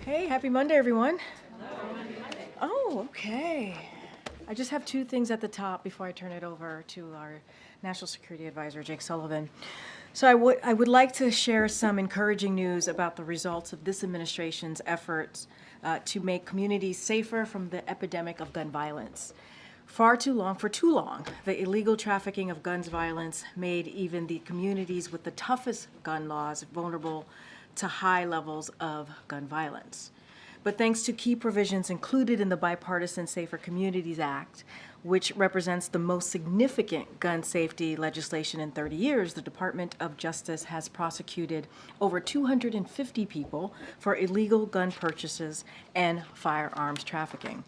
Hey, happy Monday, everyone. Oh, okay. I just have two things at the top before I turn it over to our National Security Advisor, Jake Sullivan. So I would like to share some encouraging news about the results of this administration's efforts to make communities safer from the epidemic of gun violence. For too long, the illegal trafficking of guns violence made even the communities with the toughest gun laws vulnerable to high levels of gun violence. But thanks to key provisions included in the Bipartisan Safer Communities Act, which represents the most significant gun safety legislation in 30 years, the Department of Justice has prosecuted over 250 people for illegal gun purchases and firearms trafficking.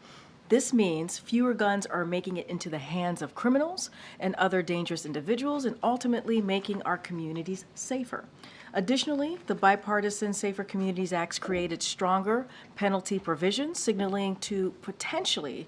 This means fewer guns are making it into the hands of criminals and other dangerous individuals and ultimately making our communities safer. Additionally, the Bipartisan Safer Communities Act created stronger penalty provisions, signaling to potential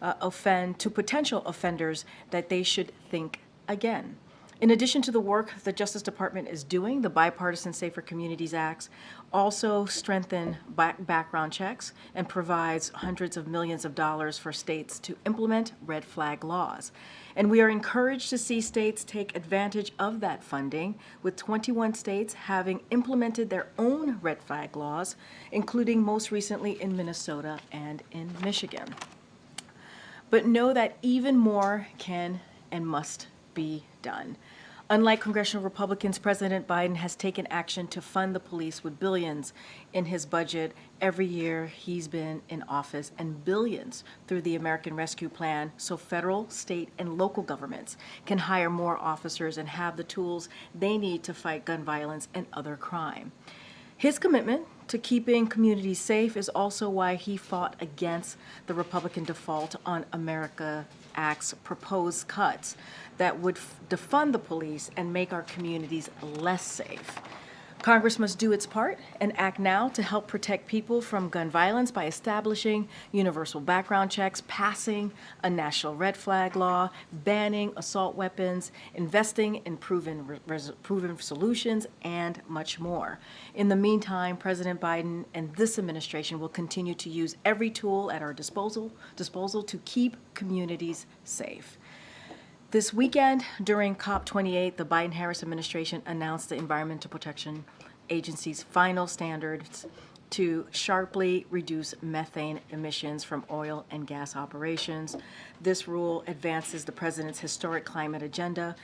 offenders that they should think again. In addition to the work the Justice Department is doing, the Bipartisan Safer Communities Act also strengthen background checks and provides hundreds of millions of dollars for states to implement red flag laws. And we are encouraged to see states take advantage of that funding, with 21 states having implemented their own red flag laws, including most recently in Minnesota and in Michigan. But know that even more can and must be done. Unlike congressional Republicans, President Biden has taken action to fund the police with billions in his budget every year he's been in office, and billions through the American Rescue Plan, so federal, state, and local governments can hire more officers and have the tools they need to fight gun violence and other crime. His commitment to keeping communities safe is also why he fought against the Republican default on America Act's proposed cuts that would defund the police and make our communities less safe. Congress must do its part and act now to help protect people from gun violence by establishing universal background checks, passing a national red flag law, banning assault weapons, investing in proven solutions, and much more. In the meantime, President Biden and this administration will continue to use every tool at our disposal to keep communities safe. This weekend, during COP28, the Biden-Harris administration announced the Environmental Protection Agency's final standards to sharply reduce methane emissions from oil and gas operations. This rule advances the president's historic climate agenda,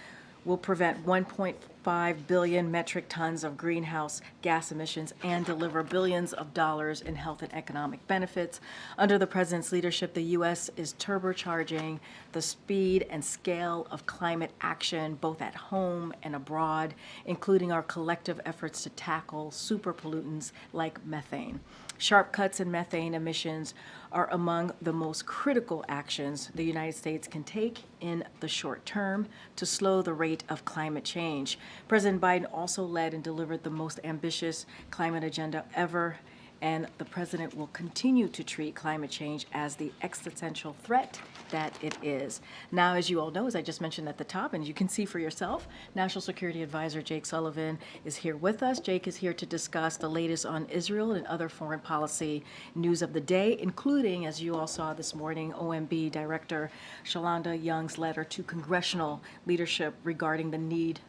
will prevent 1.5 billion metric tons of greenhouse gas emissions, and deliver billions of dollars in health and economic benefits. Under the president's leadership, the U.S. is turbocharging the speed and scale of climate action, both at home and abroad, including our collective efforts to tackle super pollutants like methane. Sharp cuts in methane emissions are among the most critical actions the United States can take in the short term to slow the rate of climate change. President Biden also led and delivered the most ambitious climate agenda ever, and the president will continue to treat climate change as the existential threat that it is. Now, as you all know, as I just mentioned at the top, and you can see for yourself, National Security Advisor Jake Sullivan is here with us. Jake is here to discuss the latest on Israel and other foreign policy news of the day, including, as you all saw this morning, OMB Director Shalanda Young's letter to congressional leadership regarding the need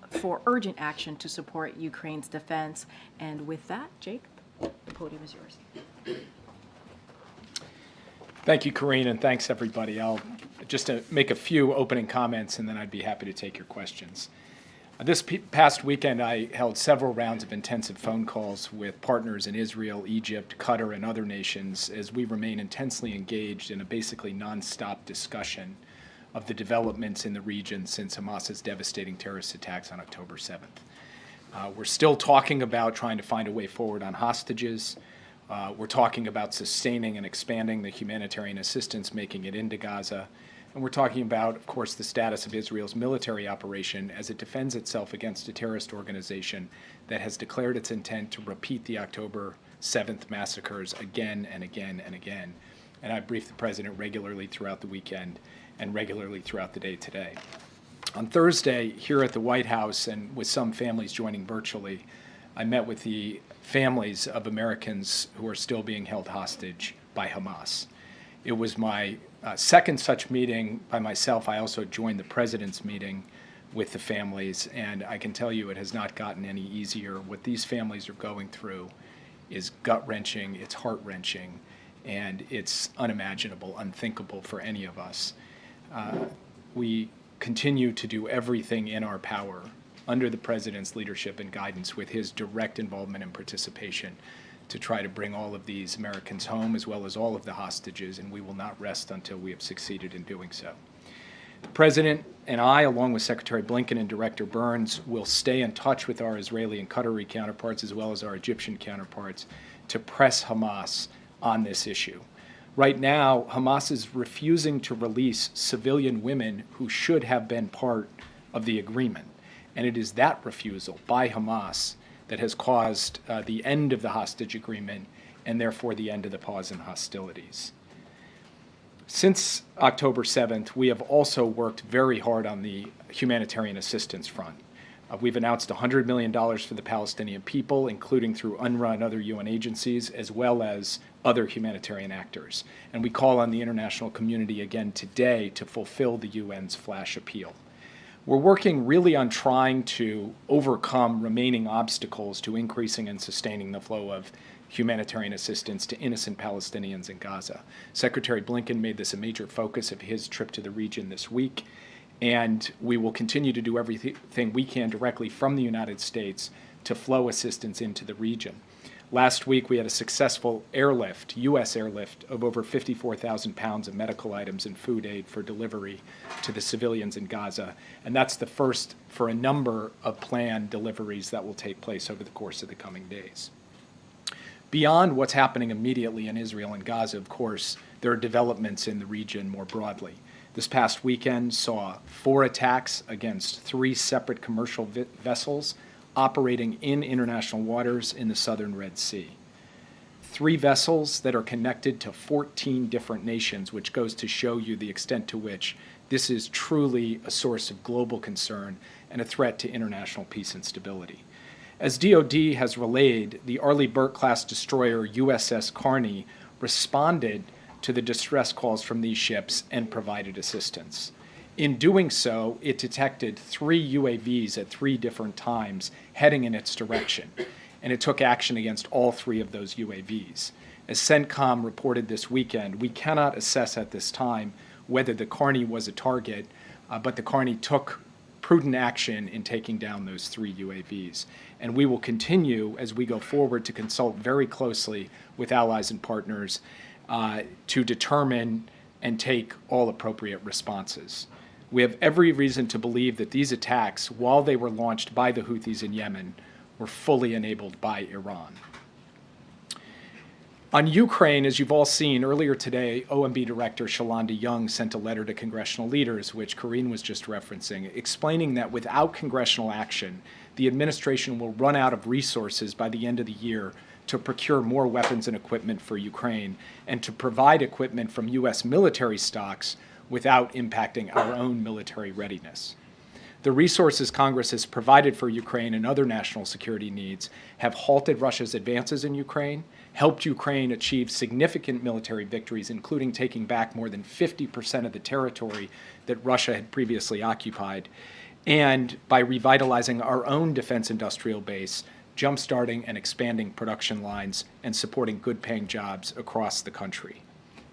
for urgent action to support Ukraine's defense. And with that, Jake, the podium is yours. Thank you, Karine, and thanks, everybody. I'll just make a few opening comments, and then I'd be happy to take your questions. This past weekend, I held several rounds of intensive phone calls with partners in Israel, Egypt, Qatar, and other nations as we remain intensely engaged in a basically nonstop discussion of the developments in the region since Hamas's devastating terrorist attacks on October 7th. We're still talking about trying to find a way forward on hostages. We're talking about sustaining and expanding the humanitarian assistance, making it into Gaza. And we're talking about, of course, the status of Israel's military operation as it defends itself against a terrorist organization that has declared its intent to repeat the October 7th massacres again and again and again. And I briefed the president regularly throughout the weekend and regularly throughout the day today. On Thursday, here at the White House, and with some families joining virtually, I met with the families of Americans who are still being held hostage by Hamas. It was my second such meeting by myself. I also joined the president's meeting with the families, and I can tell you it has not gotten any easier. What these families are going through is gut-wrenching, it's heart-wrenching, and it's unimaginable, unthinkable for any of us. We continue to do everything in our power under the president's leadership and guidance with his direct involvement and participation to try to bring all of these Americans home, as well as all of the hostages, and we will not rest until we have succeeded in doing so. The President and I, along with Secretary Blinken and Director Burns, will stay in touch with our Israeli and Qatari counterparts, as well as our Egyptian counterparts, to press Hamas on this issue. Right now, Hamas is refusing to release civilian women who should have been part of the agreement. And it is that refusal by Hamas that has caused the end of the hostage agreement and therefore the end of the pause in hostilities. Since October 7th, we have also worked very hard on the humanitarian assistance front. We've announced $100 million for the Palestinian people, including through UNRWA and other UN agencies, as well as other humanitarian actors. And we call on the international community again today to fulfill the UN's flash appeal. We're working really on trying to overcome remaining obstacles to increasing and sustaining the flow of humanitarian assistance to innocent Palestinians in Gaza. Secretary Blinken made this a major focus of his trip to the region this week, and we will continue to do everything we can directly from the United States to flow assistance into the region. Last week, we had a successful airlift, U.S. airlift, of over 54,000 pounds of medical items and food aid for delivery to the civilians in Gaza. And that's the first for a number of planned deliveries that will take place over the course of the coming days. Beyond what's happening immediately in Israel and Gaza, of course, there are developments in the region more broadly. This past weekend saw 4 attacks against 3 separate commercial vessels operating in international waters in the southern Red Sea. 3 vessels that are connected to 14 different nations, which goes to show you the extent to which this is truly a source of global concern and a threat to international peace and stability. As DoD has relayed, the Arleigh Burke-class destroyer USS Karine responded to the distress calls from these ships and provided assistance. In doing so, it detected 3 UAVs at 3 different times heading in its direction, and it took action against all 3 of those UAVs. As CENTCOM reported this weekend, we cannot assess at this time whether the Karine was a target, but the Karine took prudent action in taking down those 3 UAVs. And we will continue, as we go forward, to consult very closely with allies and partners to determine and take all appropriate responses. We have every reason to believe that these attacks, while they were launched by the Houthis in Yemen, were fully enabled by Iran. On Ukraine, as you've all seen, earlier today, OMB Director Shalanda Young sent a letter to congressional leaders, which Karine was just referencing, explaining that without congressional action, the administration will run out of resources by the end of the year to procure more weapons and equipment for Ukraine and to provide equipment from U.S. military stocks without impacting our own military readiness. The resources Congress has provided for Ukraine and other national security needs have halted Russia's advances in Ukraine, helped Ukraine achieve significant military victories, including taking back more than 50% of the territory that Russia had previously occupied, and by revitalizing our own defense industrial base, jumpstarting and expanding production lines, and supporting good-paying jobs across the country.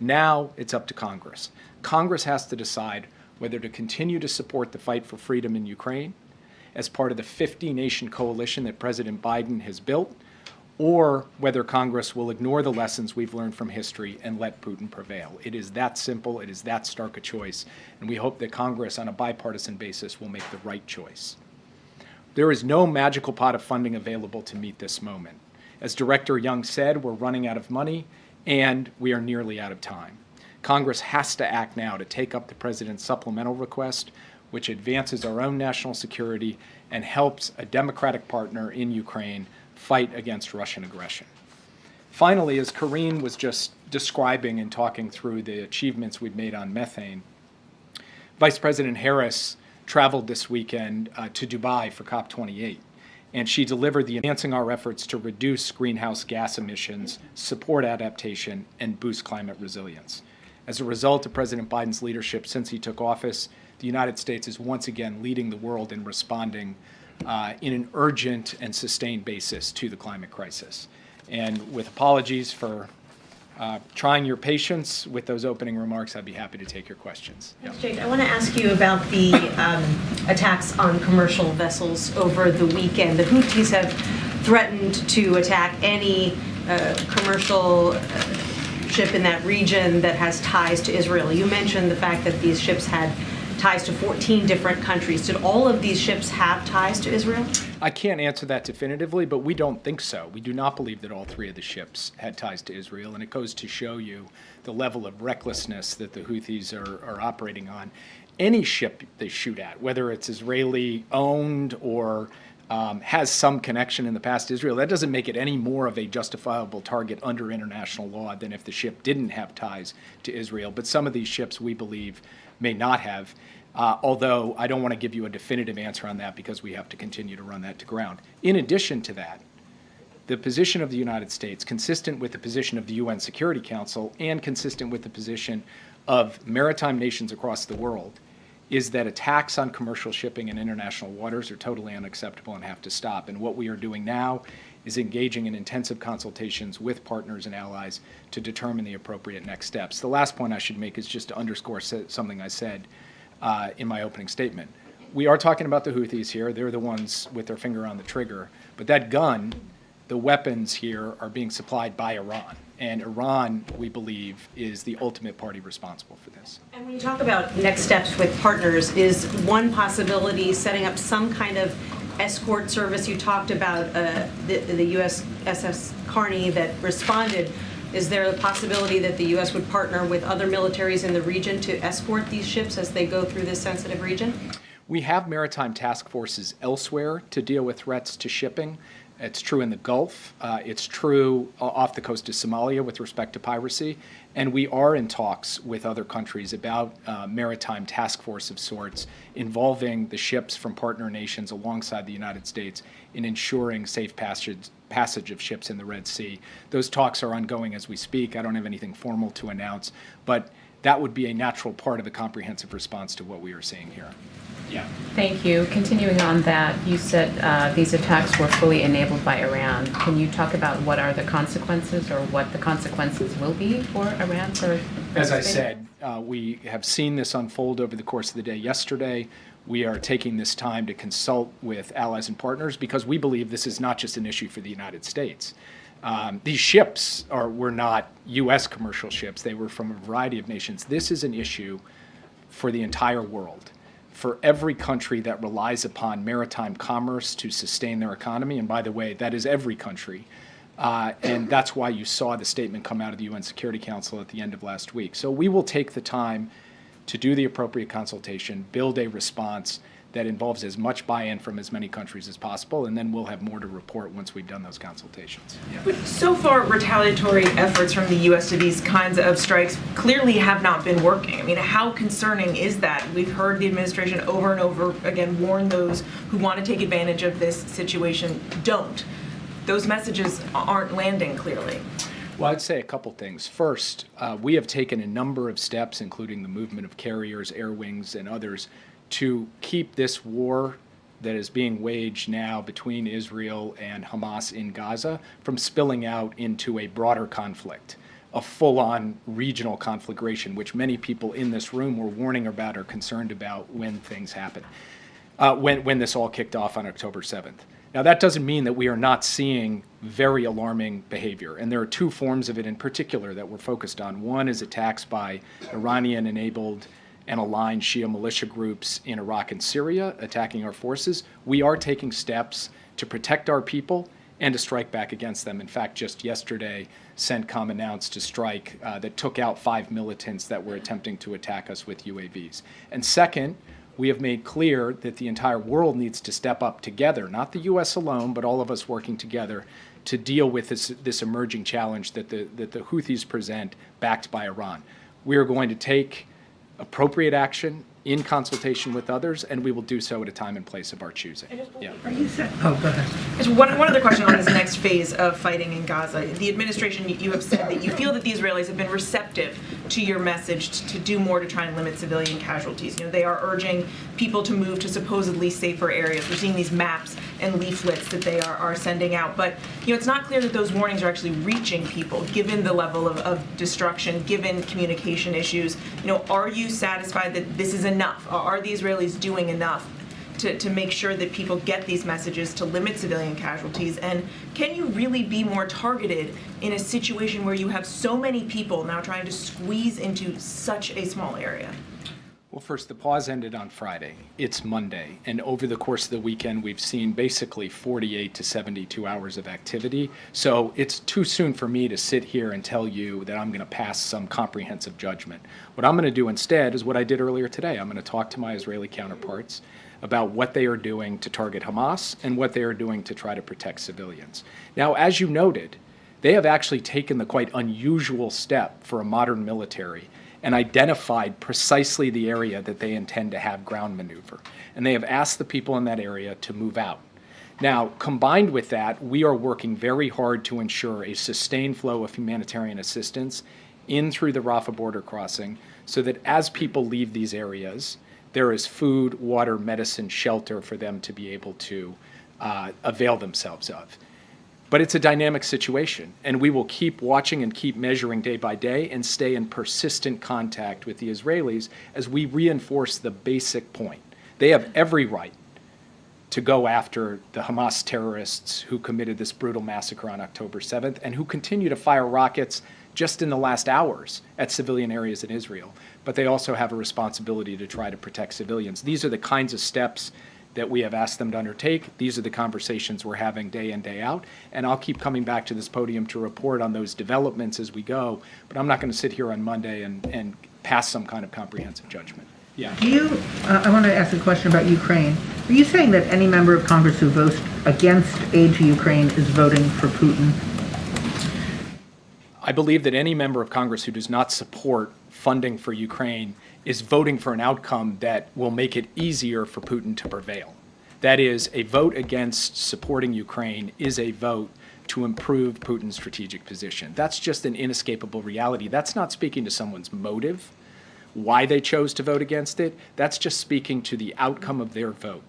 Now it's up to Congress. Congress has to decide whether to continue to support the fight for freedom in Ukraine as part of the 50-nation coalition that President Biden has built, or whether Congress will ignore the lessons we've learned from history and let Putin prevail. It is that simple, it is that stark a choice, and we hope that Congress, on a bipartisan basis, will make the right choice. There is no magical pot of funding available to meet this moment. As Director Young said, we're running out of money, and we are nearly out of time. Congress has to act now to take up the President's supplemental request, which advances our own national security and helps a democratic partner in Ukraine fight against Russian aggression. Finally, as Karine was just describing and talking through the achievements we've made on methane, Vice President Harris traveled this weekend to Dubai for COP28. and she delivered the advancing our efforts to reduce greenhouse gas emissions, support adaptation, and boost climate resilience. As a result of President Biden's leadership since he took office, the United States is once again leading the world in responding in an urgent and sustained basis to the climate crisis. And with apologies for trying your patience with those opening remarks, I'd be happy to take your questions. Thanks, Jake. I want to ask you about the attacks on commercial vessels over the weekend. The Houthis have threatened to attack any commercial ship in that region that has ties to Israel. You mentioned the fact that these ships had ties to 14 different countries. Did all of these ships have ties to Israel? I can't answer that definitively, but we don't think so. We do not believe that all three of the ships had ties to Israel, and it goes to show you the level of recklessness that the Houthis are operating on. Any ship they shoot at, whether it's Israeli-owned or has some connection in the past to Israel, that doesn't make it any more of a justifiable target under international law than if the ship didn't have ties to Israel. But some of these ships, we believe, may not have, although I don't want to give you a definitive answer on that because we have to continue to run that to ground. In addition to that, the position of the United States, consistent with the position of the UN Security Council and consistent with the position of maritime nations across the world, is that attacks on commercial shipping in international waters are totally unacceptable and have to stop. And what we are doing now is engaging in intensive consultations with partners and allies to determine the appropriate next steps. The last point I should make is just to underscore something I said in my opening statement. We are talking about the Houthis here. They're the ones with their finger on the trigger. But that gun, the weapons here, are being supplied by Iran. And Iran, we believe, is the ultimate party responsible for this. And when you talk about next steps with partners, is one possibility setting up some kind of escort service? You talked about the USS Karine that responded. Is there a possibility that the U.S. would partner with other militaries in the region to escort these ships as they go through this sensitive region? We have maritime task forces elsewhere to deal with threats to shipping. It's true in the Gulf. It's true off the coast of Somalia with respect to piracy. And we are in talks with other countries about maritime task force of sorts involving the ships from partner nations alongside the United States in ensuring safe passage of ships in the Red Sea. Those talks are ongoing as we speak. I don't have anything formal to announce, but that would be a natural part of a comprehensive response to what we are seeing here. Yeah. Thank you. Continuing on that, you said these attacks were fully enabled by Iran. Can you talk about what are the consequences or what the consequences will be for Iran? As I said, we have seen this unfold over the course of the day yesterday. We are taking this time to consult with allies and partners because we believe this is not just an issue for the United States. These ships were not U.S. commercial ships. They were from a variety of nations. This is an issue for the entire world, for every country that relies upon maritime commerce to sustain their economy. And by the way, that is every country. And that's why you saw the statement come out of the UN Security Council at the end of last week. So we will take the time to do the appropriate consultation, build a response that involves as much buy-in from as many countries as possible, and then we'll have more to report once we've done those consultations. Yeah. But so far, retaliatory efforts from the U.S. to these kinds of strikes clearly have not been working. I mean, how concerning is that? We've heard the administration over and over again warn those who want to take advantage of this situation, don't. Those messages aren't landing clearly. Well, I'd say a couple things. First, we have taken a number of steps, including the movement of carriers, air wings, and others, to keep this war that is being waged now between Israel and Hamas in Gaza from spilling out into a broader conflict, a full-on regional conflagration, which many people in this room were warning about or concerned about when things happened, when this all kicked off on October 7th. Now, that doesn't mean that we are not seeing very alarming behavior, and there are two forms of it in particular that we're focused on. One is attacks by Iranian-enabled and aligned Shia militia groups in Iraq and Syria attacking our forces. We are taking steps to protect our people and to strike back against them. In fact, just yesterday, CENTCOM announced a strike that took out 5 militants that were attempting to attack us with UAVs. And second, we have made clear that the entire world needs to step up together, not the U.S. alone, but all of us working together to deal with this emerging challenge that the Houthis present, backed by Iran. We are going to take appropriate action in consultation with others, and we will do so at a time and place of our choosing. Yeah. Are you saying, oh, go ahead. Just one other question on this next phase of fighting in Gaza. The administration, you have said that you feel that the Israelis have been receptive to your message to do more to try and limit civilian casualties. You know, they are urging people to move to supposedly safer areas. We're seeing these maps and leaflets that they are sending out. But, you know, it's not clear that those warnings are actually reaching people, given the level of destruction, given communication issues. You know, are you satisfied that this is enough? Are the Israelis doing enough to make sure that people get these messages to limit civilian casualties? And can you really be more targeted in a situation where you have so many people now trying to squeeze into such a small area? Well, first, the pause ended on Friday. It's Monday. And over the course of the weekend, we've seen basically 48 to 72 hours of activity. So it's too soon for me to sit here and tell you that I'm going to pass some comprehensive judgment. What I'm going to do instead is what I did earlier today. I'm going to talk to my Israeli counterparts about what they are doing to target Hamas and what they are doing to try to protect civilians. Now, as you noted, they have actually taken the quite unusual step for a modern military and identified precisely the area that they intend to have ground maneuver. And they have asked the people in that area to move out. Now, combined with that, we are working very hard to ensure a sustained flow of humanitarian assistance in through the Rafah border crossing so that as people leave these areas, there is food, water, medicine, shelter for them to be able to avail themselves of. But it's a dynamic situation, and we will keep watching and keep measuring day by day and stay in persistent contact with the Israelis as we reinforce the basic point. They have every right to go after the Hamas terrorists who committed this brutal massacre on October 7th and who continue to fire rockets just in the last hours at civilian areas in Israel. But they also have a responsibility to try to protect civilians. These are the kinds of steps that we have asked them to undertake. These are the conversations we're having day in, day out. And I'll keep coming back to this podium to report on those developments as we go. But I'm not going to sit here on Monday and pass some kind of comprehensive judgment. Yeah. Do you, I want to ask a question about Ukraine. Are you saying that any member of Congress who votes against aid to Ukraine is voting for Putin? I believe that any member of Congress who does not support funding for Ukraine is voting for an outcome that will make it easier for Putin to prevail. That is, a vote against supporting Ukraine is a vote to improve Putin's strategic position. That's just an inescapable reality. That's not speaking to someone's motive, why they chose to vote against it. That's just speaking to the outcome of their vote.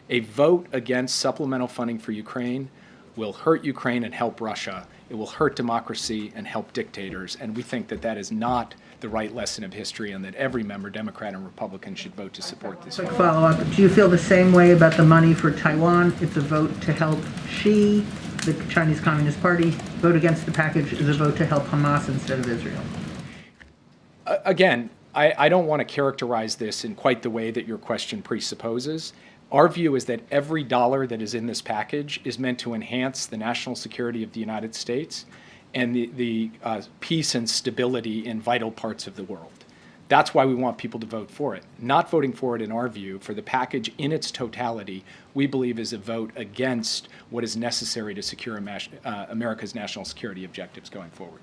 A vote against supplemental funding for Ukraine will hurt Ukraine and help Russia. It will hurt democracy and help dictators. And we think that that is not the right lesson of history and that every member, Democrat and Republican, should vote to support this. Quick follow-up. Do you feel the same way about the money for Taiwan? It's a vote to help Xi, the Chinese Communist Party. Vote against the package is a vote to help Hamas instead of Israel. Again, I don't want to characterize this in quite the way that your question presupposes. Our view is that every dollar that is in this package is meant to enhance the national security of the United States and the peace and stability in vital parts of the world. That's why we want people to vote for it. Not voting for it, in our view, for the package in its totality, we believe is a vote against what is necessary to secure America's national security objectives going forward.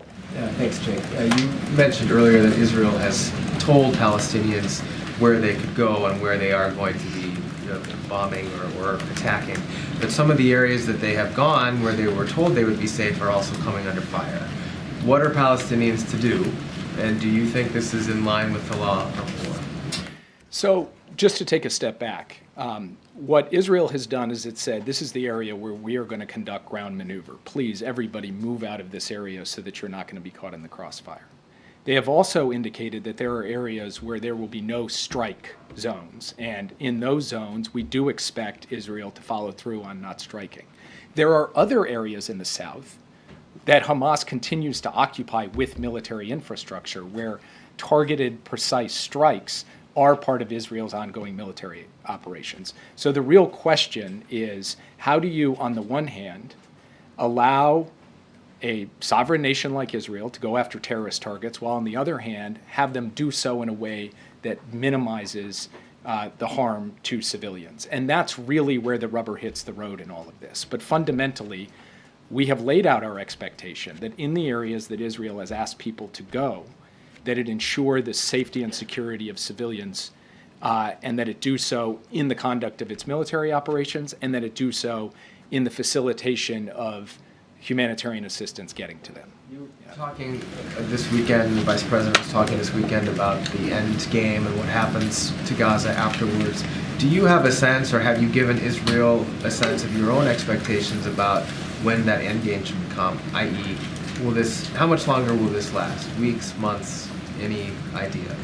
Thanks, Jake. You mentioned earlier that Israel has told Palestinians where they could go and where they are going to be bombing or attacking. But some of the areas that they have gone where they were told they would be safe are also coming under fire. What are Palestinians to do? And do you think this is in line with the law of war? So just to take a step back, what Israel has done is it said, this is the area where we are going to conduct ground maneuver. Please, everybody move out of this area so that you're not going to be caught in the crossfire. They have also indicated that there are areas where there will be no strike zones. And in those zones, we do expect Israel to follow through on not striking. There are other areas in the south that Hamas continues to occupy with military infrastructure where targeted, precise strikes are part of Israel's ongoing military operations. So the real question is, how do you, on the one hand, allow a sovereign nation like Israel to go after terrorist targets, while on the other hand, have them do so in a way that minimizes the harm to civilians? And that's really where the rubber hits the road in all of this. But fundamentally, we have laid out our expectation that in the areas that Israel has asked people to go, that it ensure the safety and security of civilians and that it do so in the conduct of its military operations, and that it do so in the facilitation of humanitarian assistance getting to them. You were talking this weekend, the Vice President was talking this weekend about the end game and what happens to Gaza afterwards. Do you have a sense, or have you given Israel a sense of your own expectations about when that end game should come? I.e., how much longer will this last? Weeks, months, any idea?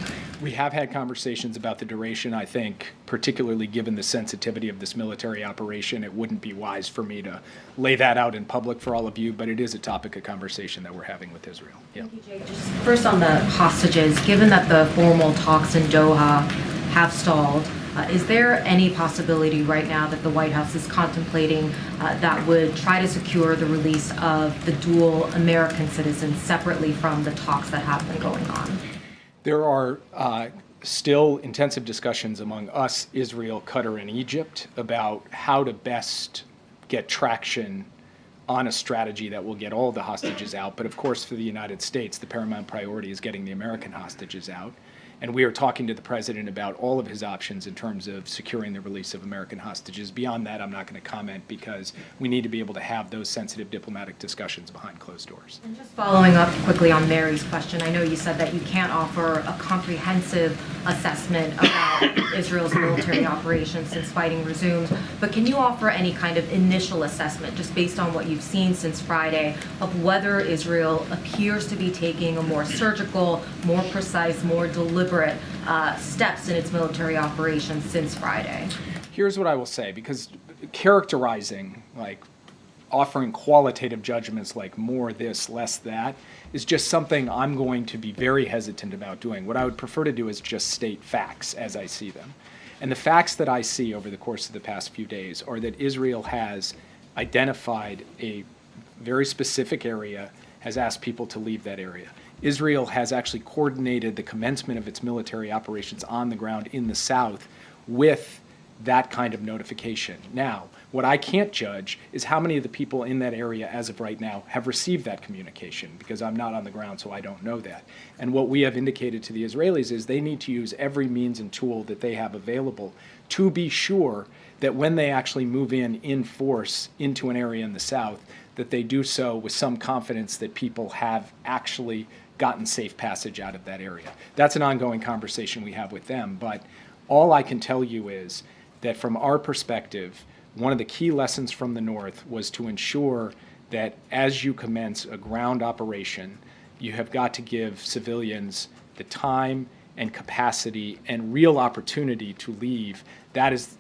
We have had conversations about the duration. I think, particularly given the sensitivity of this military operation, it wouldn't be wise for me to lay that out in public for all of you, but it is a topic of conversation that we're having with Israel. Yeah. Thank you, Jake. Just first on the hostages, given that the formal talks in Doha have stalled, is there any possibility right now that the White House is contemplating that would try to secure the release of the dual American citizens separately from the talks that have been going on? There are still intensive discussions among us, Israel, Qatar, and Egypt about how to best get traction on a strategy that will get all the hostages out. But of course, for the United States, the paramount priority is getting the American hostages out. And we are talking to the president about all of his options in terms of securing the release of American hostages. Beyond that, I'm not going to comment because we need to be able to have those sensitive diplomatic discussions behind closed doors. And just following up quickly on Mary's question, I know you said that you can't offer a comprehensive assessment about Israel's military operations since fighting resumed, but can you offer any kind of initial assessment, just based on what you've seen since Friday, of whether Israel appears to be taking a more surgical, more precise, more deliberate steps in its military operations since Friday? Here's what I will say, because characterizing, like offering qualitative judgments like more this, less that, is just something I'm going to be very hesitant about doing. What I would prefer to do is just state facts as I see them. And the facts that I see over the course of the past few days are that Israel has identified a very specific area, has asked people to leave that area. Israel has actually coordinated the commencement of its military operations on the ground in the south with that kind of notification. Now, what I can't judge is how many of the people in that area as of right now have received that communication, because I'm not on the ground, so I don't know that. And what we have indicated to the Israelis is they need to use every means and tool that they have available to be sure that when they actually move in force into an area in the south, that they do so with some confidence that people have actually gotten safe passage out of that area. That's an ongoing conversation we have with them, but all I can tell you is that from our perspective, one of the key lessons from the North was to ensure that as you commence a ground operation, you have got to give civilians the time and capacity and real opportunity to leave. That is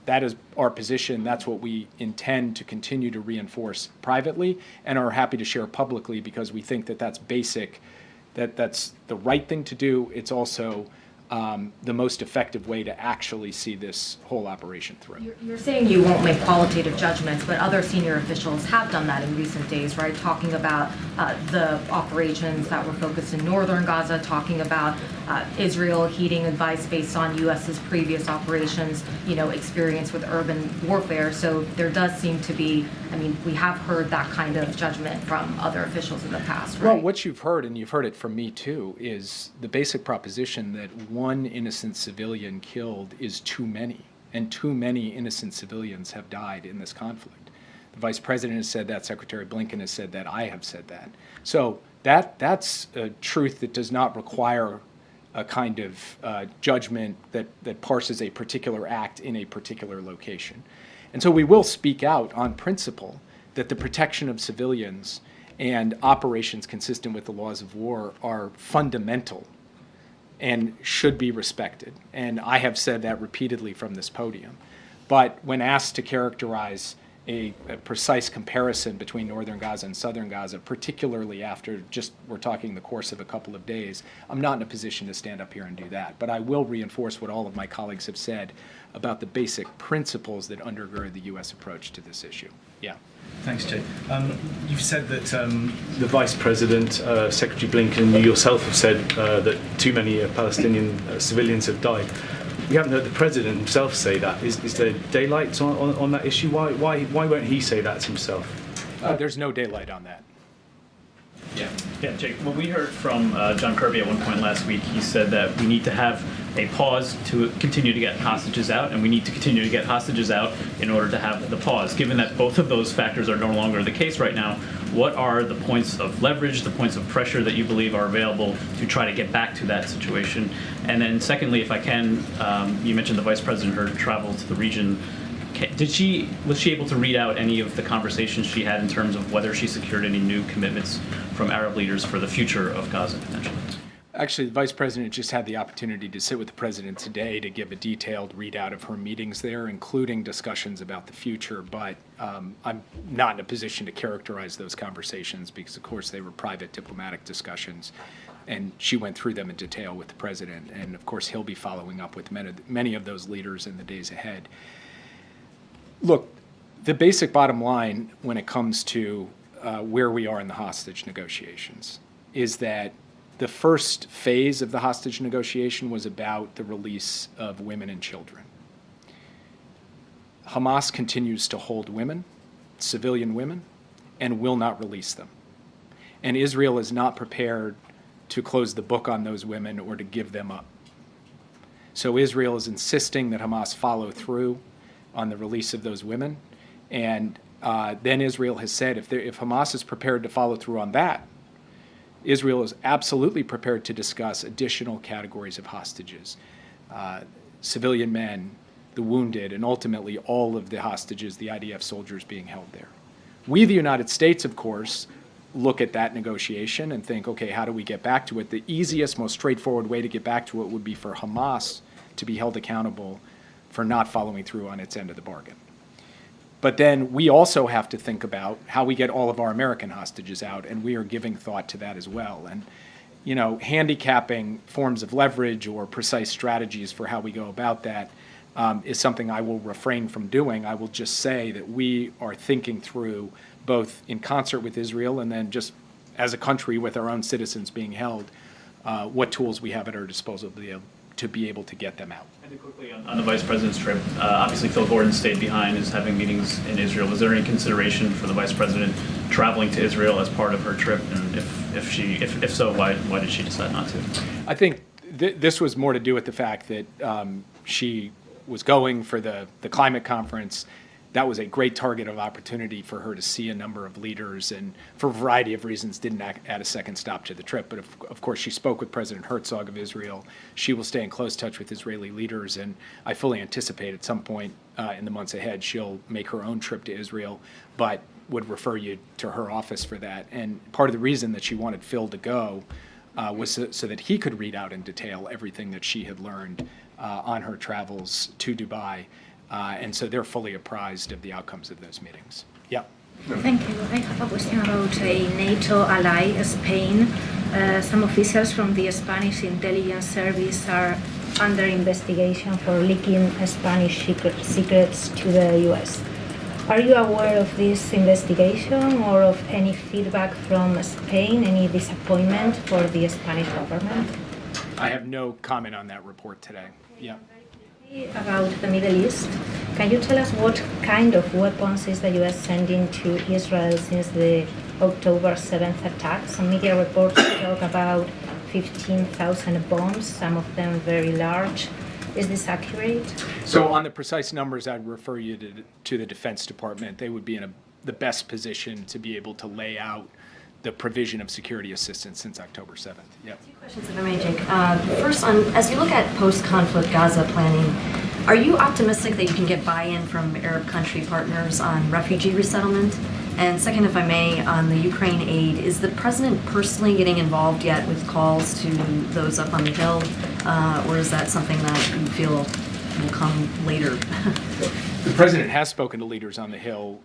our position. That's what we intend to continue to reinforce privately and are happy to share publicly, because we think that that's basic, that's the right thing to do. It's also the most effective way to actually see this whole operation through. You're saying you won't make qualitative judgments, but other senior officials have done that in recent days, right? Talking about the operations that were focused in northern Gaza, talking about Israel heeding advice based on U.S.'s previous operations, experience with urban warfare. So there does seem to be, we have heard that kind of judgment from other officials in the past, right? Well, what you've heard, and you've heard it from me too, is the basic proposition that one innocent civilian killed is too many, and too many innocent civilians have died in this conflict. The Vice President has said that, Secretary Blinken has said that, I have said that. So that's a truth that does not require a kind of judgment that parses a particular act in a particular location. And so we will speak out on principle that the protection of civilians and operations consistent with the laws of war are fundamental and should be respected. And I have said that repeatedly from this podium. But when asked to characterize a precise comparison between northern Gaza and southern Gaza, particularly after we're talking the course of a couple of days, I'm not in a position to stand up here and do that. But I will reinforce what all of my colleagues have said about the basic principles that undergird the U.S. approach to this issue. Yeah. Thanks, Jay. You've said that the Vice President, Secretary Blinken, and you yourself have said that too many Palestinian civilians have died. We haven't heard the President himself say that. Is there daylight on that issue? Why won't he say that himself? There's no daylight on that. Yeah, Jake, well, we heard from John Kirby at one point last week. He said that we need to have a pause to continue to get hostages out, and we need to continue to get hostages out in order to have the pause. Given that both of those factors are no longer the case right now, what are the points of leverage, the points of pressure that you believe are available to try to get back to that situation? And then secondly, if I can, you mentioned the Vice President, her travel to the region. Was she able to read out any of the conversations she had in terms of whether she secured any new commitments from Arab leaders for the future of Gaza potentially? Actually, the Vice President just had the opportunity to sit with the President today to give a detailed readout of her meetings there, including discussions about the future, but I'm not in a position to characterize those conversations because, of course, they were private diplomatic discussions, and she went through them in detail with the President, and, of course, he'll be following up with many of those leaders in the days ahead. Look, the basic bottom line when it comes to where we are in the hostage negotiations is that the first phase of the hostage negotiation was about the release of women and children. Hamas continues to hold women, civilian women, and will not release them. And Israel is not prepared to close the book on those women or to give them up. So Israel is insisting that Hamas follow through on the release of those women. And then Israel has said if Hamas is prepared to follow through on that, Israel is absolutely prepared to discuss additional categories of hostages, civilian men, the wounded, and ultimately all of the hostages, the IDF soldiers being held there. We, the United States, of course, look at that negotiation and think, okay, how do we get back to it? The easiest, most straightforward way to get back to it would be for Hamas to be held accountable for not following through on its end of the bargain. But then we also have to think about how we get all of our American hostages out, and we are giving thought to that as well. And, you know, handicapping forms of leverage or precise strategies for how we go about that is something I will refrain from doing. I will just say that we are thinking through, both in concert with Israel and then just as a country with our own citizens being held, what tools we have at our disposal to be able to get them out. And quickly on the Vice President's trip, obviously Phil Gordon stayed behind, is having meetings in Israel. Was there any consideration for the Vice President traveling to Israel as part of her trip? And if so, why did she decide not to? I think this was more to do with the fact that she was going for the climate conference. That was a great target of opportunity for her to see a number of leaders, and for a variety of reasons didn't add a second stop to the trip. But of course, she spoke with President Herzog of Israel. She will stay in close touch with Israeli leaders, and I fully anticipate at some point in the months ahead she'll make her own trip to Israel, but would refer you to her office for that. And part of the reason that she wanted Phil to go was so that he could read out in detail everything that she had learned on her travels to Dubai. And so they're fully apprised of the outcomes of those meetings. Yeah. Thank you. I have a question about a NATO ally, Spain. Some officials from the Spanish intelligence service are under investigation for leaking Spanish secrets to the U.S. Are you aware of this investigation or of any feedback from Spain, any disappointment for the Spanish government? I have no comment on that report today. Yeah. About the Middle East, can you tell us what kind of weapons is the U.S. sending to Israel since the October 7th attack? Some media reports talk about 15,000 bombs, some of them very large. Is this accurate? So on the precise numbers, I'd refer you to the Defense Department. They would be in the best position to be able to lay out the provision of security assistance since October 7th. Yeah. Two questions, if I may, Jake. First, as you look at post-conflict Gaza planning, are you optimistic that you can get buy-in from Arab country partners on refugee resettlement? And second, if I may, on the Ukraine aid, is the president personally getting involved yet with calls to those up on the Hill, or is that something that you feel will come later? The president has spoken to leaders on the Hill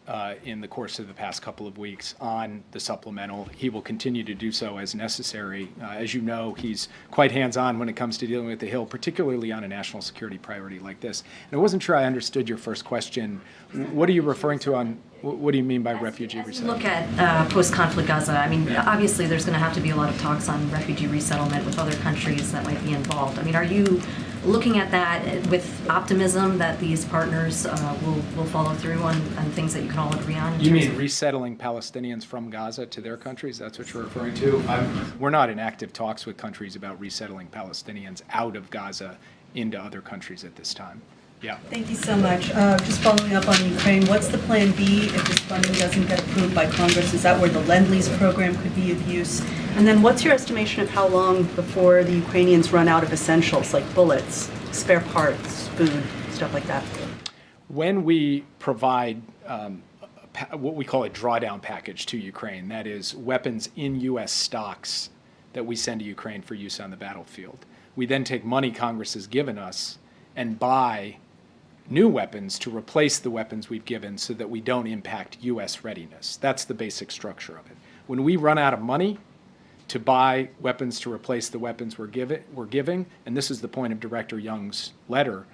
in the course of the past couple of weeks on the supplemental. He will continue to do so as necessary. As you know, he's quite hands-on when it comes to dealing with the Hill, particularly on a national security priority like this. And I wasn't sure I understood your first question. What are you referring to on, what do you mean by refugee resettlement? Look at post-conflict Gaza. I mean, obviously there's going to have to be a lot of talks on refugee resettlement with other countries that might be involved. I mean, are you looking at that with optimism that these partners will follow through on things that you can all agree on? You mean resettling Palestinians from Gaza to their countries? That's what you're referring to? We're not in active talks with countries about resettling Palestinians out of Gaza into other countries at this time. Yeah. Thank you so much. Just following up on Ukraine, what's the plan B if this funding doesn't get approved by Congress? Is that where the Lend-Lease program could be of use? And then what's your estimation of how long before the Ukrainians run out of essentials like bullets, spare parts, food, stuff like that? When we provide what we call a drawdown package to Ukraine, that is weapons in U.S. stocks that we send to Ukraine for use on the battlefield, we then take money Congress has given us and buy new weapons to replace the weapons we've given so that we don't impact U.S. readiness. That's the basic structure of it. When we run out of money to buy weapons to replace the weapons we're giving, and this is the point of Director Young's letter,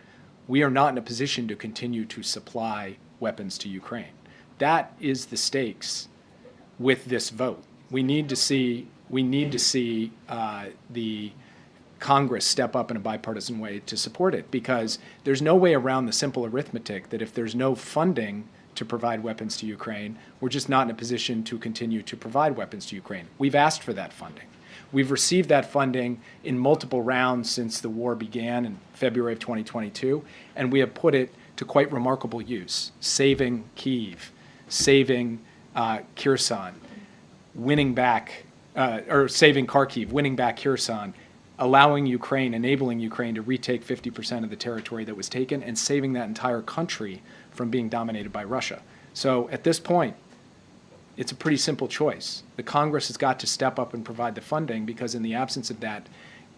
we are not in a position to continue to supply weapons to Ukraine. That is the stakes with this vote. We need to see the Congress step up in a bipartisan way to support it, because there's no way around the simple arithmetic that if there's no funding to provide weapons to Ukraine, we're just not in a position to continue to provide weapons to Ukraine. We've asked for that funding. We've received that funding in multiple rounds since the war began in February of 2022, and we have put it to quite remarkable use, saving Kyiv, saving Kherson, winning back, or saving Kharkiv, winning back Kherson, allowing Ukraine, enabling Ukraine to retake 50% of the territory that was taken, and saving that entire country from being dominated by Russia. So at this point, it's a pretty simple choice. The Congress has got to step up and provide the funding, because in the absence of that,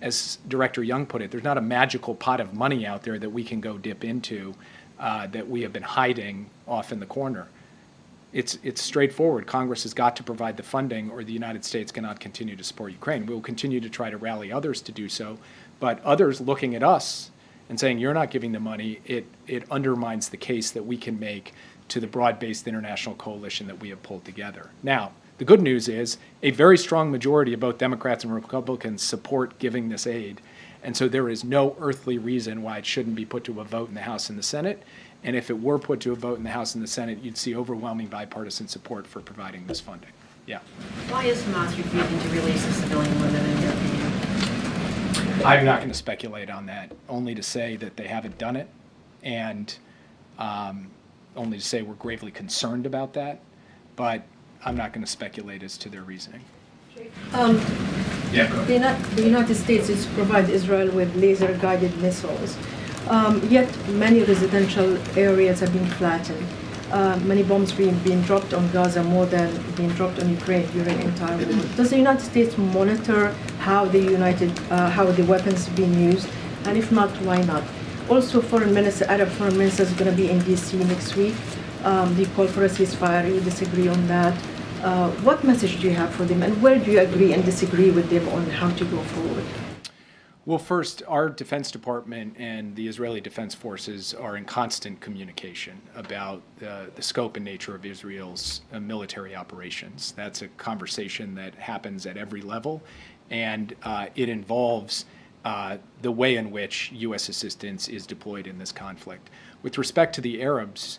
as Director Young put it, there's not a magical pot of money out there that we can go dip into that we have been hiding off in the corner. It's straightforward. Congress has got to provide the funding, or the United States cannot continue to support Ukraine. We will continue to try to rally others to do so, but others looking at us and saying, you're not giving the money, it undermines the case that we can make to the broad-based international coalition that we have pulled together. Now, the good news is a very strong majority of both Democrats and Republicans support giving this aid, and so there is no earthly reason why it shouldn't be put to a vote in the House and the Senate. And if it were put to a vote in the House and the Senate, you'd see overwhelming bipartisan support for providing this funding. Yeah. Why is Hamas refusing to release the civilian women, in your opinion? I'm not going to speculate on that, only to say that they haven't done it, and only to say we're gravely concerned about that, but I'm not going to speculate as to their reasoning. Yeah, go ahead. The United States is provide Israel with laser-guided missiles. Yet many residential areas have been flattened. Many bombs being dropped on Gaza more than being dropped on Ukraine during the entire war. Does the United States monitor how the weapons are being used? And if not, why not? Also, Arab foreign minister is going to be in D.C. next week. They call for a ceasefire. You disagree on that. What message do you have for them, and where do you agree and disagree with them on how to go forward? Well, first, our Defense Department and the Israeli Defense Forces are in constant communication about the scope and nature of Israel's military operations. That's a conversation that happens at every level, and it involves the way in which U.S. assistance is deployed in this conflict. With respect to the Arabs,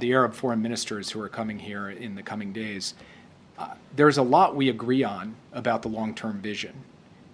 the Arab foreign ministers who are coming here in the coming days, there's a lot we agree on about the long-term vision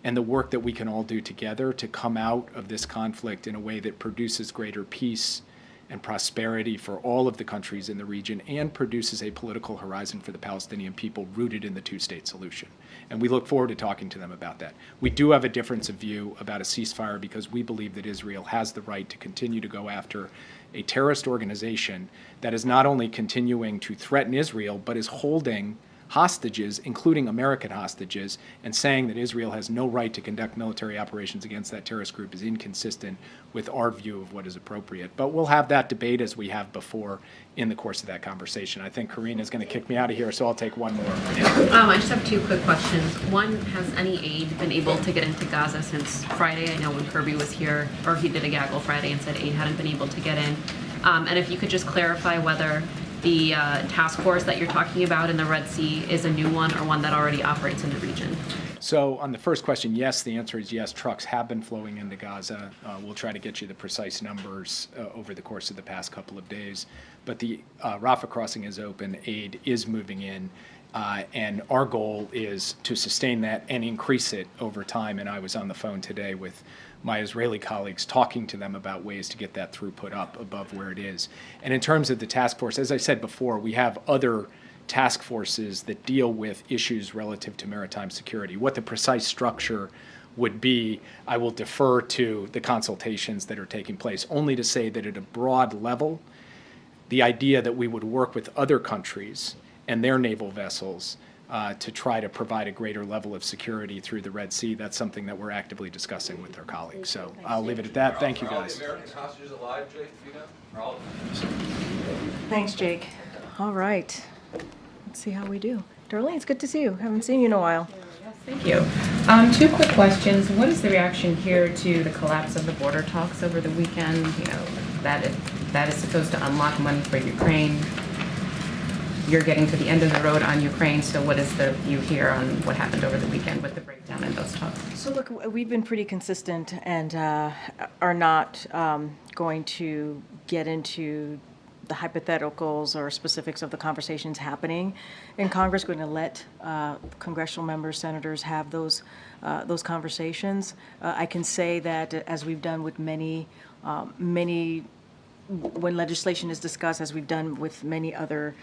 and the work that we can all do together to come out of this conflict in a way that produces greater peace and prosperity for all of the countries in the region, and produces a political horizon for the Palestinian people rooted in the two-state solution. And we look forward to talking to them about that. We do have a difference of view about a ceasefire, because we believe that Israel has the right to continue to go after a terrorist organization that is not only continuing to threaten Israel, but is holding hostages, including American hostages, and saying that Israel has no right to conduct military operations against that terrorist group is inconsistent with our view of what is appropriate. But we'll have that debate, as we have before, in the course of that conversation. I think Karine is going to kick me out of here, so I'll take one more. I just have two quick questions. One, has any aid been able to get into Gaza since Friday? I know when Kirby was here, or he did a gaggle Friday and said aid hadn't been able to get in. And if you could just clarify whether the task force that you're talking about in the Red Sea is a new one or one that already operates in the region? So on the first question, yes, the answer is yes. Trucks have been flowing into Gaza. We'll try to get you the precise numbers over the course of the past couple of days. But the Rafah crossing is open. Aid is moving in. And our goal is to sustain that and increase it over time. And I was on the phone today with my Israeli colleagues talking to them about ways to get that throughput up above where it is. And in terms of the task force, as I said before, we have other task forces that deal with issues relative to maritime security. What the precise structure would be, I will defer to the consultations that are taking place, only to say that at a broad level, the idea that we would work with other countries and their naval vessels to try to provide a greater level of security through the Red Sea, that's something that we're actively discussing with our colleagues. So I'll leave it at that. Thank you, guys. Are all the American hostages alive, Jake? Do you know? Are all of them? Thanks, Jake. All right. Let's see how we do. Darlene, it's good to see you. Haven't seen you in a while. Thank you. 2 quick questions. What is the reaction here to the collapse of the border talks over the weekend? You know, that is supposed to unlock money for Ukraine. You're getting to the end of the road on Ukraine, so what is the view here on what happened over the weekend with the breakdown in those talks? So look, we've been pretty consistent and are not going to get into the hypotheticals or specifics of the conversations happening in Congress. We're going to let congressional members, senators have those conversations. I can say that as we've done with many when legislation is discussed, as we've done with many other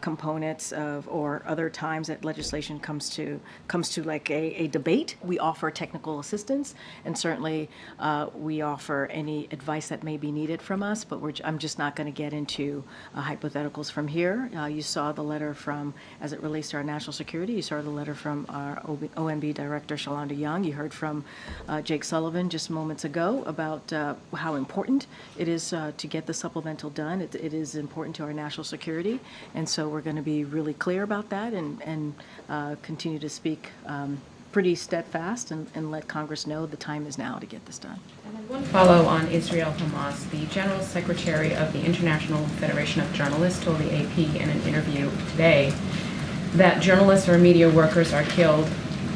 components of, or other times that legislation comes to like a debate, we offer technical assistance, and certainly we offer any advice that may be needed from us, but I'm just not going to get into hypotheticals from here. You saw the letter from, as it relates to our national security, you saw the letter from our OMB Director, Shalonda Young. You heard from Jake Sullivan just moments ago about how important it is to get the supplemental done. It is important to our national security, and so we're going to be really clear about that and continue to speak pretty steadfast and let Congress know the time is now to get this done. And then one follow on Israel-Hamas. The General Secretary of the International Federation of Journalists told the AP in an interview today that journalists or media workers are killed.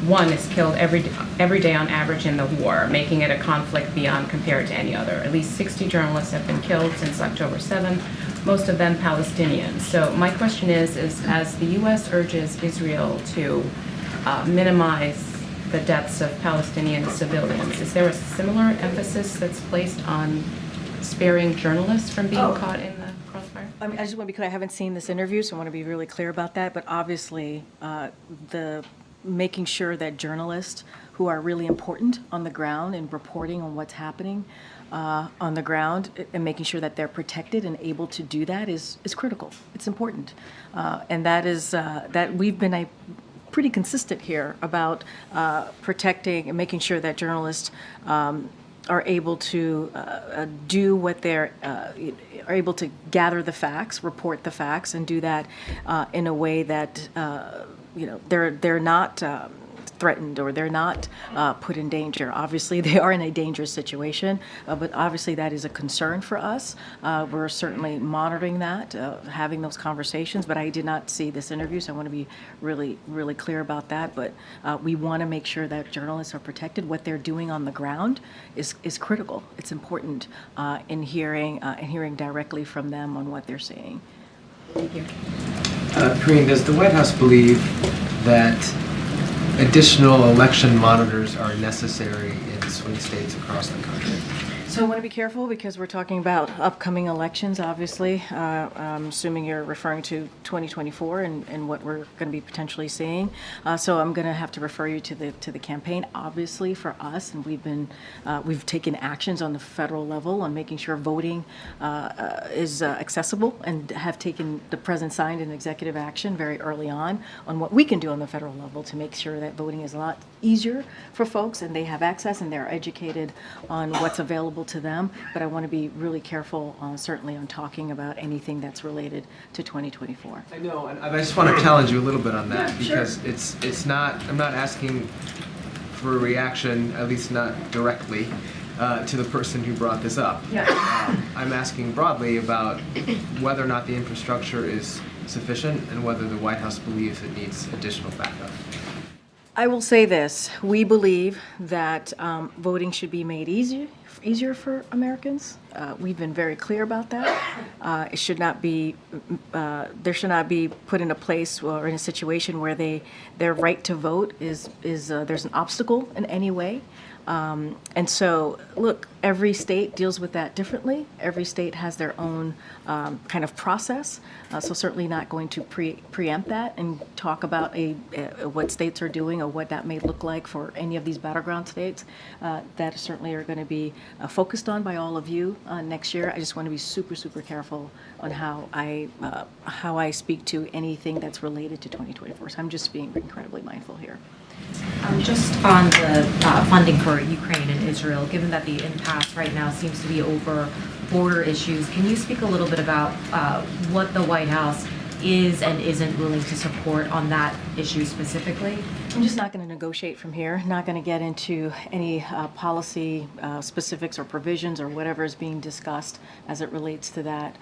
One is killed every day on average in the war, making it a conflict beyond compared to any other. At least 60 journalists have been killed since October 7th, most of them Palestinians. So my question is as the U.S. urges Israel to minimize the deaths of Palestinian civilians, is there a similar emphasis that's placed on sparing journalists from being caught in the crossfire? I mean, I just want to be clear, I haven't seen this interview, so I want to be really clear about that, but obviously the making sure that journalists who are really important on the ground and reporting on what's happening on the ground and making sure that they're protected and able to do that is critical. It's important. And that is, that we've been pretty consistent here about protecting and making sure that journalists are able to do what they're are able to gather the facts, report the facts, and do that in a way that they're not threatened or they're not put in danger. Obviously, they are in a dangerous situation, but obviously that is a concern for us. We're certainly monitoring that, having those conversations, but I did not see this interview, so I want to be really, really clear about that. But we want to make sure that journalists are protected. What they're doing on the ground is critical. It's important in hearing directly from them on what they're seeing. Thank you. Karine, does the White House believe that additional election monitors are necessary in swing states across the country? So I want to be careful because we're talking about upcoming elections, obviously. I'm assuming you're referring to 2024 and what we're going to be potentially seeing. So I'm going to have to refer you to the campaign. Obviously, for us, and we've taken actions on the federal level on making sure voting is accessible, and have taken the president signed an executive action very early on what we can do on the federal level to make sure that voting is a lot easier for folks and they have access and they're educated on what's available to them. But I want to be really careful, certainly, on talking about anything that's related to 2024. I know, and I just want to challenge you a little bit on that, because it's not, I'm not asking for a reaction, at least not directly, to the person who brought this up. I'm asking broadly about whether or not the infrastructure is sufficient and whether the White House believes it needs additional backup. I will say this, we believe that voting should be made easier for Americans. We've been very clear about that. It should not be, there should not be put in a place or in a situation where their right to vote is there's an obstacle in any way. And so, look, every state deals with that differently. Every state has their own kind of process. So certainly not going to preempt that and talk about what states are doing or what that may look like for any of these battleground states that certainly are going to be focused on by all of you next year. I just want to be super, super careful on how I speak to anything that's related to 2024. So I'm just being incredibly mindful here. Just on the funding for Ukraine and Israel, given that the impasse right now seems to be over border issues, can you speak a little bit about what the White House is and isn't willing to support on that issue specifically? I'm just not going to negotiate from here, not going to get into any policy specifics or provisions or whatever is being discussed as it relates to that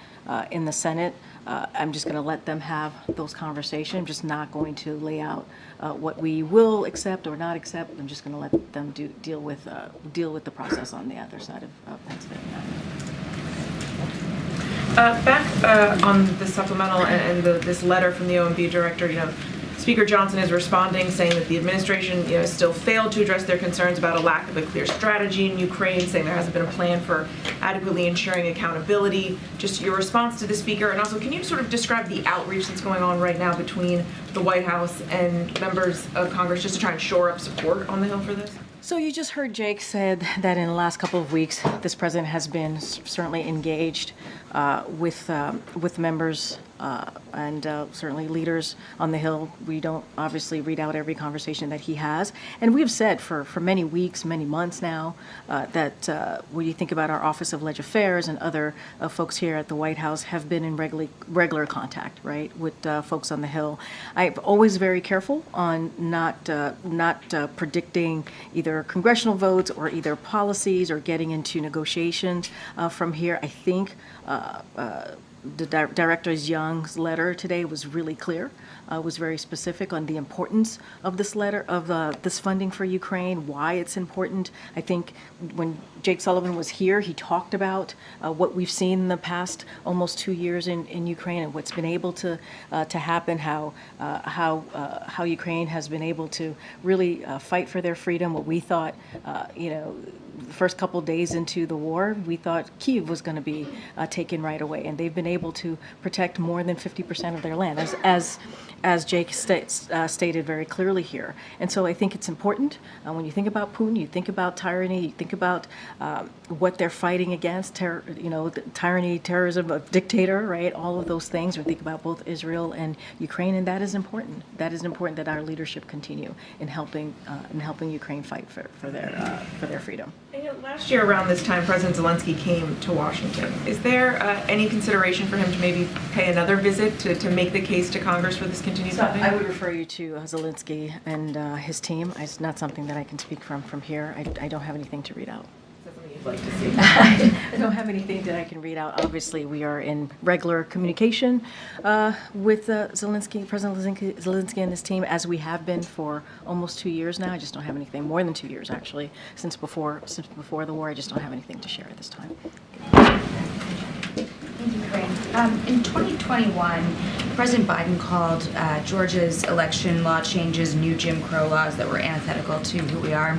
in the Senate. I'm just going to let them have those conversations. I'm just not going to lay out what we will accept or not accept. I'm just going to let them deal with the process on the other side of Pennsylvania. Back on the supplemental and this letter from the OMB director, Speaker Johnson is responding, saying that the administration, still failed to address their concerns about a lack of a clear strategy in Ukraine, saying there hasn't been a plan for adequately ensuring accountability. Just your response to the speaker, and also can you sort of describe the outreach that's going on right now between the White House and members of Congress just to try and shore up support on the Hill for this? So you just heard Jake said that in the last couple of weeks, this president has been certainly engaged with members and certainly leaders on the Hill. We don't obviously read out every conversation that he has. And we have said for many weeks, many months now, that when you think about our Office of Legislative Affairs and other folks here at the White House have been in regular contact, right, with folks on the Hill. I'm always very careful on not predicting either congressional votes or either policies or getting into negotiations from here. I think the Director Young's letter today was really clear, was very specific on the importance of this letter, of this funding for Ukraine, why it's important. I think when Jake Sullivan was here, he talked about what we've seen in the past almost 2 years in Ukraine and what's been able to happen, how Ukraine has been able to really fight for their freedom. What we thought, the first couple days into the war, we thought Kyiv was going to be taken right away, and they've been able to protect more than 50% of their land, as Jake stated very clearly here. And so I think it's important when you think about Putin, you think about tyranny, you think about what they're fighting against, the tyranny, terrorism, a dictator, right? All of those things. We think about both Israel and Ukraine, and that is important. That is important that our leadership continue in helping Ukraine fight for their freedom. And last year around this time, President Zelensky came to Washington. Is there any consideration for him to maybe pay another visit to make the case to Congress for this continued funding? I would refer you to Zelensky and his team. It's not something that I can speak from here. I don't have anything to read out. Like to see. I don't have anything that I can read out. Obviously, we are in regular communication with President Zelensky and his team, as we have been for almost 2 years now. I just don't have anything, more than 2 years actually, since before the war. I just don't have anything to share at this time. Thank you, Karine. In 2021, President Biden called Georgia's election law changes new Jim Crow laws that were antithetical to who we are.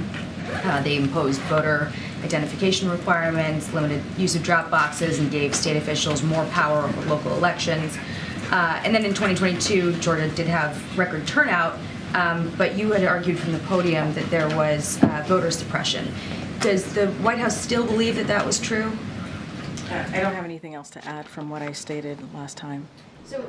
They imposed voter identification requirements, limited use of drop boxes, and gave state officials more power over local elections. And then in 2022, Georgia did have record turnout, but you had argued from the podium that there was voter suppression. Does the White House still believe that that was true? I don't have anything else to add from what I stated last time. So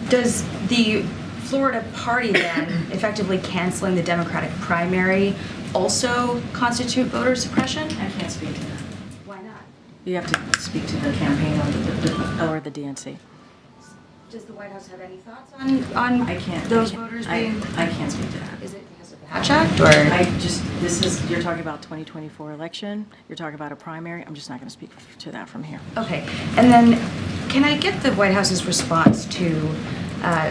does the Florida party then effectively canceling the Democratic primary also constitute voter suppression? I can't speak to that. Why not? You have to speak to the campaign or the DNC. Does the White House have any thoughts on those voters being? I can't speak to that. Has project, or? You're talking about 2024 election, you're talking about a primary, I'm just not going to speak to that from here. Okay, and then can I get the White House's response to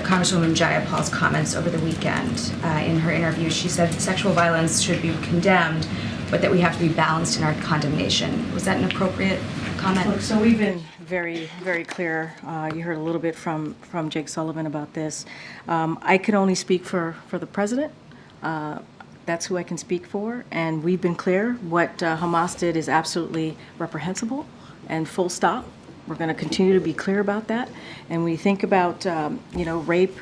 Congresswoman Jayapal's comments over the weekend? In her interview, she said sexual violence should be condemned, but that we have to be balanced in our condemnation. Was that an appropriate comment? Look, so we've been very, very clear. You heard a little bit from Jake Sullivan about this. I can only speak for the president. That's who I can speak for, and we've been clear. What Hamas did is absolutely reprehensible, and full stop. We're going to continue to be clear about that. And when you think about rape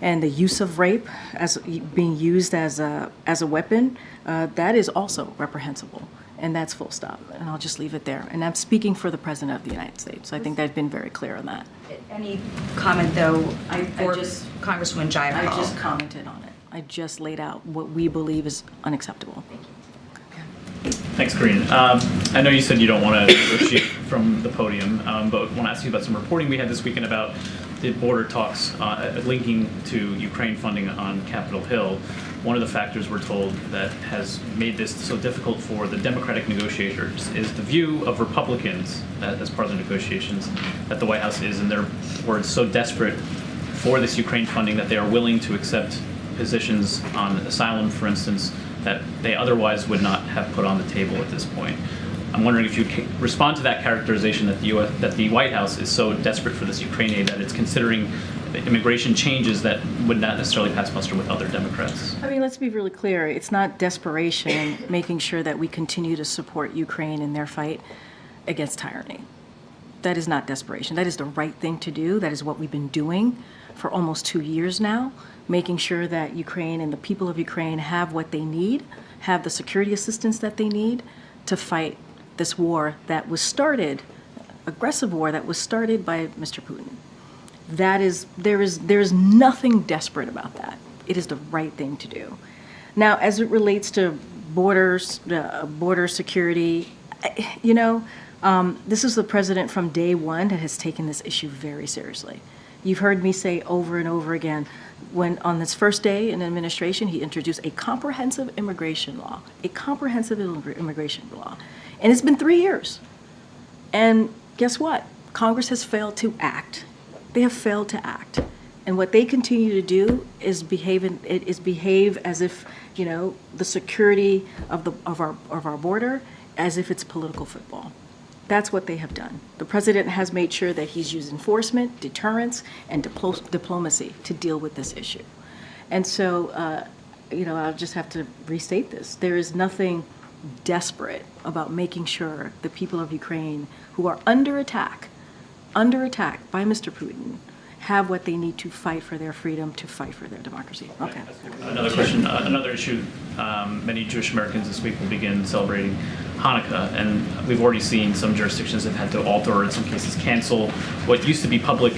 and the use of rape as being used as a weapon, that is also reprehensible, and that's full stop. And I'll just leave it there. And I'm speaking for the President of the United States, so I think I've been very clear on that. Any comment, though, for Congresswoman Jayapal? I just commented on it. I just laid out what we believe is unacceptable. Thanks, Karine. I know you said you don't want to negotiate from the podium, but I want to ask you about some reporting we had this weekend about the border talks linking to Ukraine funding on Capitol Hill. One of the factors we're told that has made this so difficult for the Democratic negotiators is the view of Republicans as part of the negotiations that the White House is, in their words, so desperate for this Ukraine funding that they are willing to accept positions on asylum, for instance, that they otherwise would not have put on the table at this point. I'm wondering if you could respond to that characterization that the White House is so desperate for this Ukraine aid that it's considering immigration changes that would not necessarily pass muster with other Democrats. I mean, let's be really clear. It's not desperation making sure that we continue to support Ukraine in their fight against tyranny. That is not desperation. That is the right thing to do. That is what we've been doing for almost 2 years now, making sure that Ukraine and the people of Ukraine have what they need, have the security assistance that they need to fight this war that was started, aggressive war that was started by Mr. Putin. There is nothing desperate about that. It is the right thing to do. Now, as it relates to borders, border security, this is the president from day one that has taken this issue very seriously. You've heard me say over and over again, when on this first day in administration, he introduced a comprehensive immigration law, And it's been 3 years. And guess what? Congress has failed to act. They have failed to act. And what they continue to do is behave as if, the security of our border, as if it's political football. That's what they have done. The president has made sure that he's used enforcement, deterrence, and diplomacy to deal with this issue. And so, I'll just have to restate this. There is nothing desperate about making sure the people of Ukraine who are under attack by Mr. Putin, have what they need to fight for their freedom, to fight for their democracy. Okay. Another question, another issue. Many Jewish Americans this week will begin celebrating Hanukkah, and we've already seen some jurisdictions have had to alter or in some cases cancel what used to be public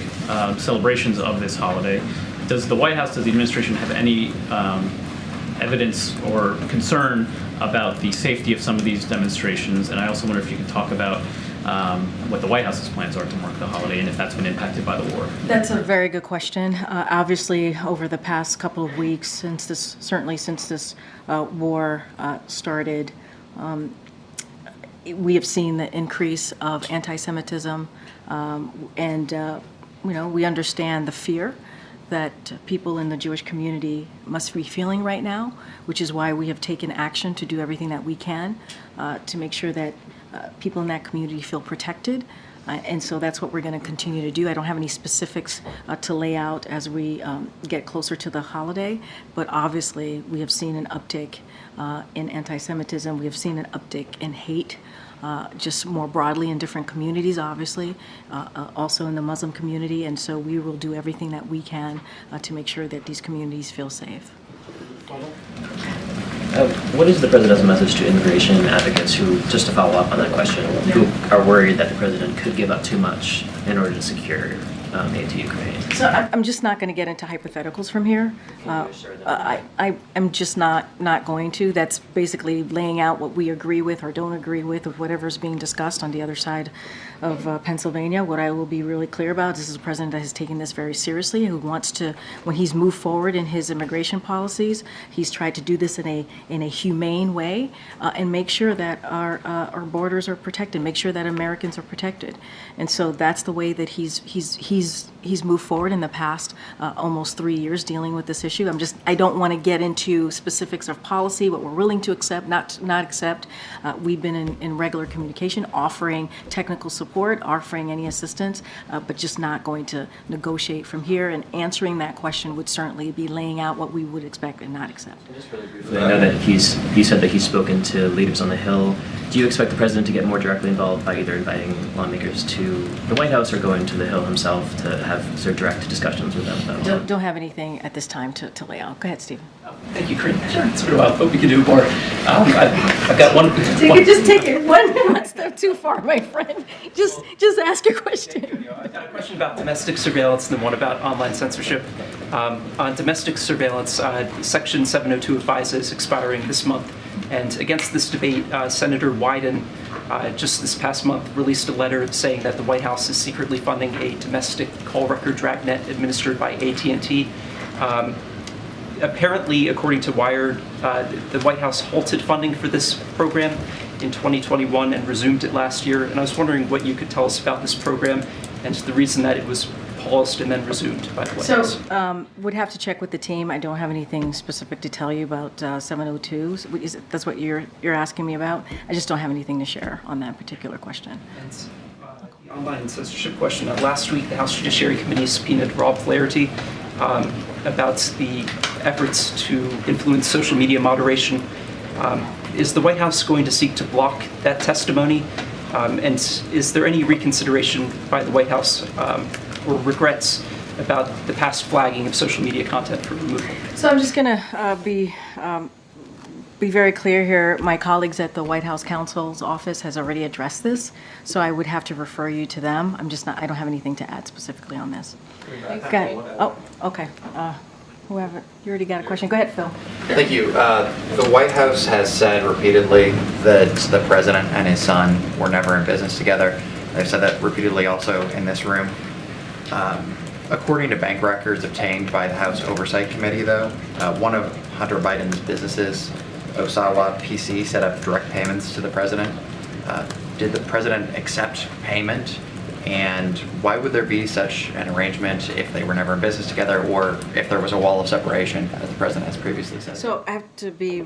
celebrations of this holiday. Does the White House, does the administration have any evidence or concern about the safety of some of these demonstrations? And I also wonder if you could talk about what the White House's plans are to mark the holiday and if that's been impacted by the war. That's a very good question. Obviously, over the past couple of weeks, since this war started, we have seen the increase of anti-Semitism, and we understand the fear that people in the Jewish community must be feeling right now, which is why we have taken action to do everything that we can to make sure that people in that community feel protected. And so that's what we're going to continue to do. I don't have any specifics to lay out as we get closer to the holiday, but obviously we have seen an uptick in anti-Semitism. We have seen an uptick in hate, just more broadly in different communities, obviously, also in the Muslim community. And so we will do everything that we can to make sure that these communities feel safe. What is the president's message to immigration advocates who, just to follow up on that question, who are worried that the president could give up too much in order to secure aid to Ukraine. So I'm just not going to get into hypotheticals from here. I'm just not going to. That's basically laying out what we agree with or don't agree with whatever's being discussed on the other side of Pennsylvania. What I will be really clear about, this is a president that has taken this very seriously, who wants to, when he's moved forward in his immigration policies, he's tried to do this in a humane way and make sure that our borders are protected, make sure that Americans are protected. And so that's the way that he's moved forward in the past almost 3 years dealing with this issue. I don't want to get into specifics of policy, what we're willing to accept, not accept. We've been in regular communication, offering technical support, offering any assistance, but just not going to negotiate from here. And answering that question would certainly be laying out what we would expect and not accept. I know that he said that he's spoken to leaders on the Hill. Do you expect the president to get more directly involved by either inviting lawmakers to the White House or going to the Hill himself to have sort of direct discussions with them? Don't have anything at this time to lay out. Go ahead, Stephen. Thank you, Karine. Sure. Sort of, I hope we can do more. I've got one. Just take it one step too far, my friend. Just ask your question. I've got a question about domestic surveillance and then one about online censorship. On domestic surveillance, Section 702 of FISA is expiring this month. And against this debate, Senator Wyden just this past month released a letter saying that the White House is secretly funding a domestic call record dragnet administered by AT&T. Apparently, according to Wired, the White House halted funding for this program in 2021 and resumed it last year. And I was wondering what you could tell us about this program and the reason that it was paused and then resumed by the White House. So, would have to check with the team. I don't have anything specific to tell you about 702. That's what you're asking me about? I just don't have anything to share on that particular question. And the online censorship question. Last week, the House Judiciary Committee subpoenaed Rob Flaherty about the efforts to influence social media moderation. Is the White House going to seek to block that testimony? And is there any reconsideration by the White House or regrets about the past flagging of social media content for removal? So I'm just going to be very clear here. My colleagues at the White House counsel's office has already addressed this, so I would have to refer you to them. I don't have anything to add specifically on this. Okay. Oh, okay. Whoever, you already got a question. Go ahead, Phil. Thank you. The White House has said repeatedly that the president and his son were never in business together. They've said that repeatedly also in this room. According to bank records obtained by the House Oversight Committee, though, one of Hunter Biden's businesses, Osawa PC, set up direct payments to the president. Did the president accept payment? And why would there be such an arrangement if they were never in business together, or if there was a wall of separation, as the president has previously said? So I have to be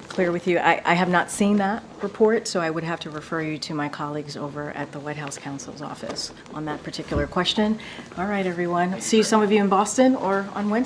clear with you. I have not seen that report, so I would have to refer you to my colleagues over at the White House counsel's office on that particular question. All right, everyone. See some of you in Boston or on Wednesday.